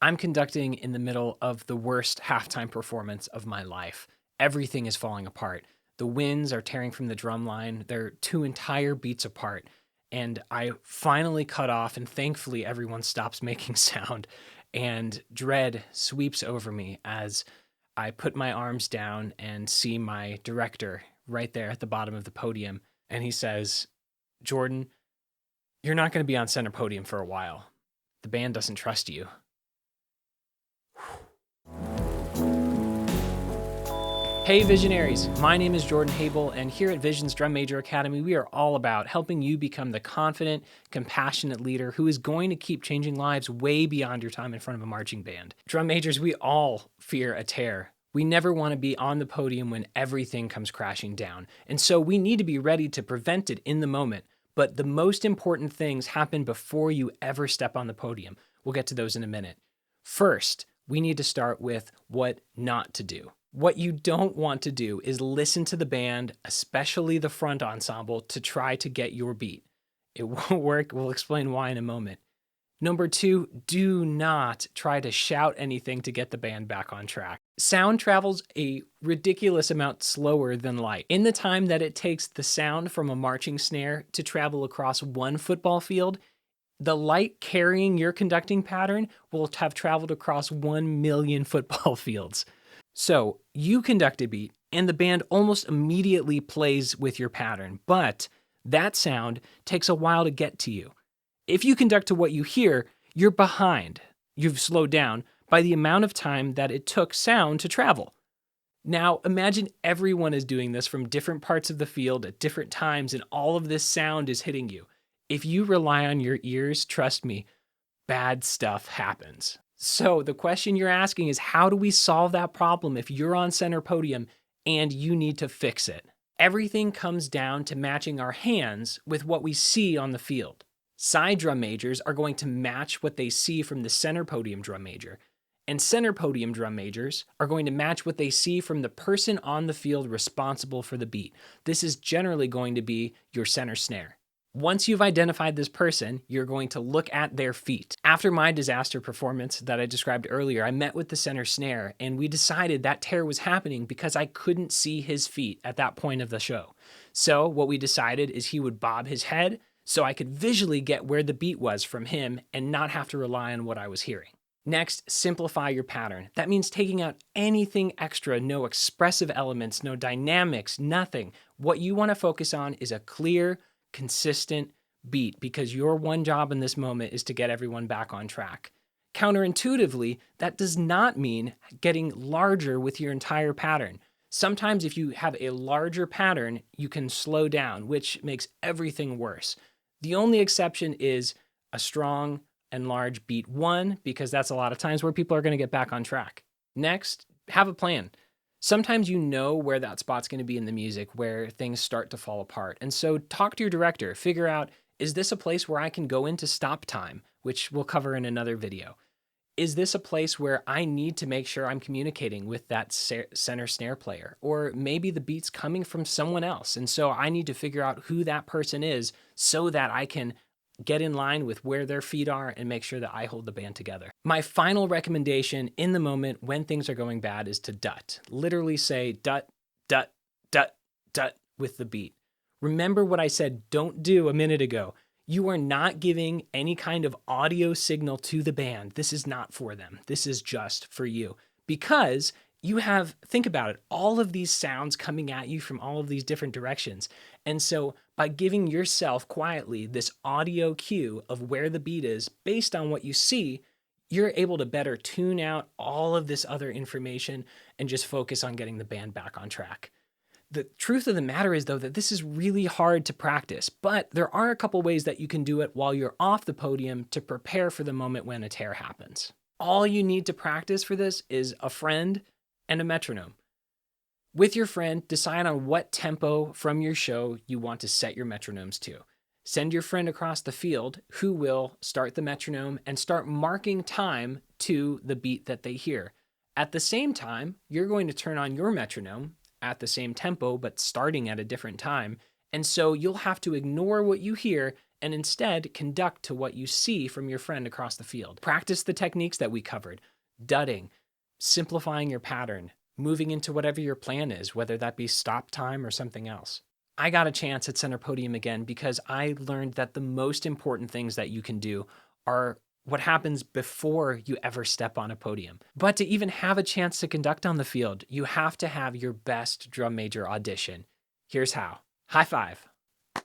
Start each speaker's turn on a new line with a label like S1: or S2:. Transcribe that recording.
S1: I'm conducting in the middle of the worst halftime performance of my life. Everything is falling apart. The winds are tearing from the drum line. They're two entire beats apart. And I finally cut off, and thankfully, everyone stops making sound. And dread sweeps over me as I put my arms down and see my director right there at the bottom of the podium. And he says, "Jordan, you're not going to be on center podium for a while. The band doesn't trust you." Hey Visionaries, my name is Jordan Habel, and here at Vision's Drum Major Academy, we are all about helping you become the confident, compassionate leader who is going to keep changing lives way beyond your time in front of a marching band. Drum Majors, we all fear a tear. We never want to be on the podium when everything comes crashing down, and so we need to be ready to prevent it in the moment. But the most important things happen before you ever step on the podium. We'll get to those in a minute. First, we need to start with what not to do. What you don't want to do is listen to the band, especially the front ensemble, to try to get your beat. It won't work. We'll explain why in a moment. Number two, do not try to shout anything to get the band back on track. Sound travels a ridiculous amount slower than light. In the time that it takes the sound from a marching snare to travel across one football field, the light carrying your conducting pattern will have traveled across 1 million football fields. So you conduct a beat, and the band almost immediately plays with your pattern, but that sound takes a while to get to you. If you conduct to what you hear, you're behind. You've slowed down by the amount of time that it took sound to travel. Now, imagine everyone is doing this from different parts of the field at different times, and all of this sound is hitting you. If you rely on your ears, trust me, bad stuff happens. So the question you're asking is, how do we solve that problem if you're on center podium and you need to fix it? Everything comes down to matching our hands with what we see on the field. Side drum majors are going to match what they see from the center podium drum major, and center podium drum majors are going to match what they see from the person on the field responsible for the beat. This is generally going to be your center snare. Once you've identified this person, you're going to look at their feet. After my disaster performance that I described earlier, I met with the center snare, and we decided that tear was happening because I couldn't see his feet at that point of the show. So what we decided is he would bob his head so I could visually get where the beat was from him and not have to rely on what I was hearing. Next, simplify your pattern. That means taking out anything extra, no expressive elements, no dynamics, nothing. What you want to focus on is a clear, consistent beat, because your one job in this moment is to get everyone back on track. Counterintuitively, that does not mean getting larger with your entire pattern. Sometimes if you have a larger pattern, you can slow down, which makes everything worse. The only exception is a strong and large beat one, because that's a lot of times where people are going to get back on track. Next, have a plan. Sometimes you know where that spot's going to be in the music, where things start to fall apart. And so talk to your director. Figure out, is this a place where I can go into stop time, which we'll cover in another video? Is this a place where I need to make sure I'm communicating with that center snare player? Or maybe the beat's coming from someone else, and so I need to figure out who that person is so that I can get in line with where their feet are and make sure that I hold the band together. My final recommendation in the moment when things are going bad is to dut. Literally say dut, dut, dut, dut with the beat. Remember what I said don't do a minute ago. You are not giving any kind of audio signal to the band. This is not for them. This is just for you. Because you have, think about it, all of these sounds coming at you from all of these different directions. And so by giving yourself quietly this audio cue of where the beat is based on what you see, you're able to better tune out all of this other information and just focus on getting the band back on track. The truth of the matter is, though, that this is really hard to practice, but there are a couple ways that you can do it while you're off the podium to prepare for the moment when a tear happens. All you need to practice for this is a friend and a metronome. With your friend, decide on what tempo from your show you want to set your metronomes to. Send your friend across the field who will start the metronome and start marking time to the beat that they hear. At the same time, you're going to turn on your metronome at the same tempo, but starting at a different time. And so you'll have to ignore what you hear and instead conduct to what you see from your friend across the field. Practice the techniques that we covered: dudding, simplifying your pattern, moving into whatever your plan is, whether that be stop time or something else. I got a chance at center podium again because I learned that the most important things that you can do are what happens before you ever step on a podium. But to even have a chance to conduct on the field, you have to have your best drum major audition. Here's how. High five.